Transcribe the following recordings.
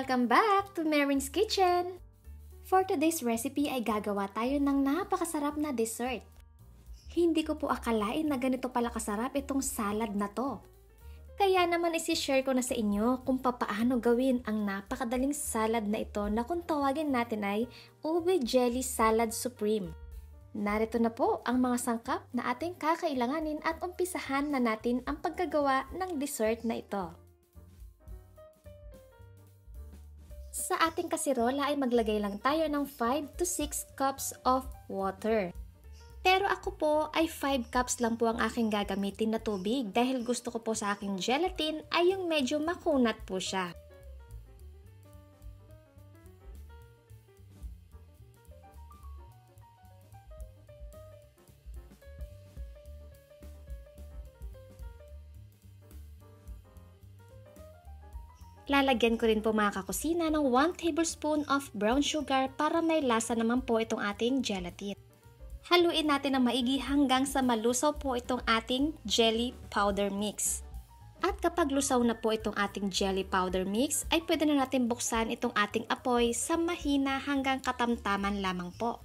Welcome back to Marin's Kitchen! For today's recipe ay gagawa tayo ng napakasarap na dessert. Hindi ko po akalain na ganito pala kasarap itong salad na to. Kaya naman isi-share ko na sa inyo kung papaano gawin ang napakadaling salad na ito na kung tawagin natin ay Ube Jelly Salad Supreme. Narito na po ang mga sangkap na ating kakailanganin at umpisahan na natin ang paggagawa ng dessert na ito. Sa ating kasirola ay maglagay lang tayo ng 5 to 6 cups of water. Pero ako po ay 5 cups lang po ang aking gagamitin na tubig dahil gusto ko po sa aking gelatin ay yung medyo makunat po siya. Lalagyan ko rin po mga kakusina ng 1 tablespoon of brown sugar para may lasa naman po itong ating gelatin. Haluin natin ng maigi hanggang sa malusaw po itong ating jelly powder mix. At kapag lusaw na po itong ating jelly powder mix, ay pwede na natin buksan itong ating apoy sa mahina hanggang katamtaman lamang po.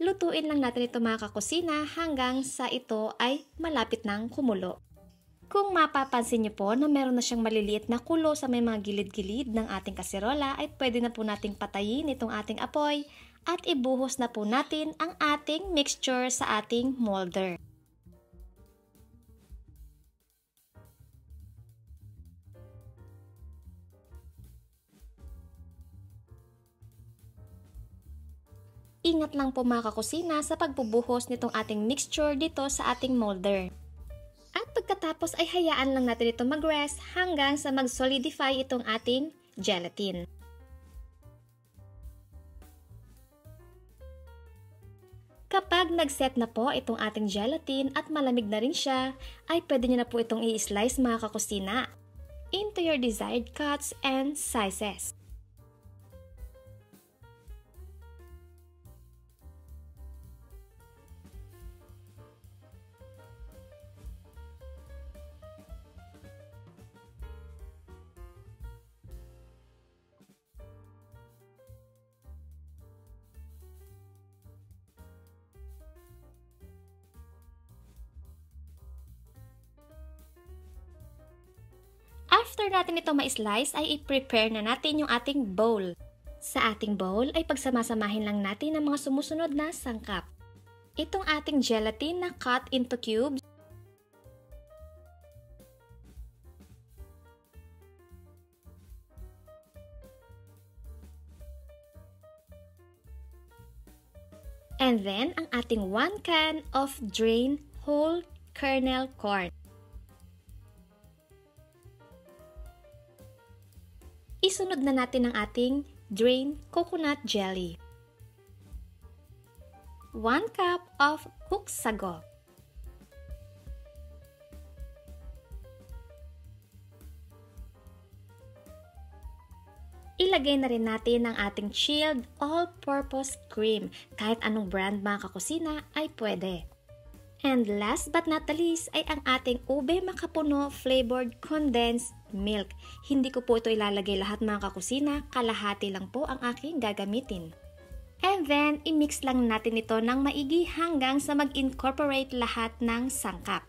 Lutuin lang natin ito mga kakusina hanggang sa ito ay malapit ng kumulo. Kung mapapansin niyo po na meron na siyang maliliit na kulo sa may mga gilid-gilid ng ating kaserola ay pwede na po nating patayin itong ating apoy at ibuhos na po natin ang ating mixture sa ating molder. Ingat lang po mga kakusina sa pagbubuhos nitong ating mixture dito sa ating molder. At pagkatapos ay hayaan lang natin ito mag-rest hanggang sa mag-solidify itong ating gelatin. Kapag nag-set na po itong ating gelatin at malamig na rin siya, ay pwede nyo na po itong i-slice mga kakusina into your desired cuts and sizes. After natin ito ma-slice ay i-prepare na natin yung ating bowl. Sa ating bowl ay pagsamasamahin lang natin ang mga sumusunod na sangkap. Itong ating gelatin na cut into cubes. And then ang ating 1 can of drained whole kernel corn. Isunod na natin ang ating drained coconut jelly. 1 cup of cooked sago. Ilagay na rin natin ang ating chilled all-purpose cream. Kahit anong brand mga kakusina ay pwede. And last but not the least ay ang ating ube makapuno flavored condensed milk. Hindi ko po ito ilalagay lahat mga kakusina, kalahati lang po ang aking gagamitin. And then, i-mix lang natin ito ng maigi hanggang sa mag-incorporate lahat ng sangkap.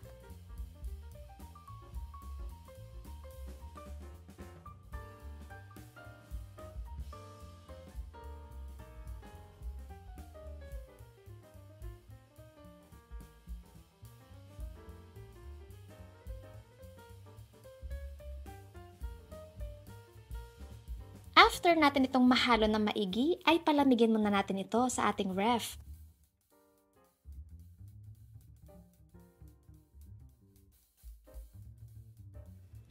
After natin itong mahalo na maigi, ay palamigin muna natin ito sa ating ref.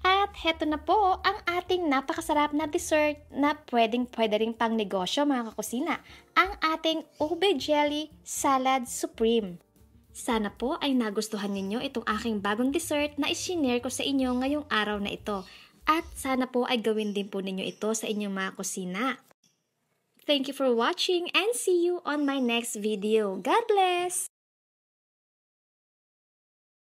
At heto na po ang ating napakasarap na dessert na pwede ring pang negosyo mga kakusina, ang ating ube jelly salad supreme. Sana po ay nagustuhan ninyo itong aking bagong dessert na isinare ko sa inyo ngayong araw na ito. At sana po ay gawin din po ninyo ito sa inyong mga kusina. Thank you for watching and see you on my next video. God bless!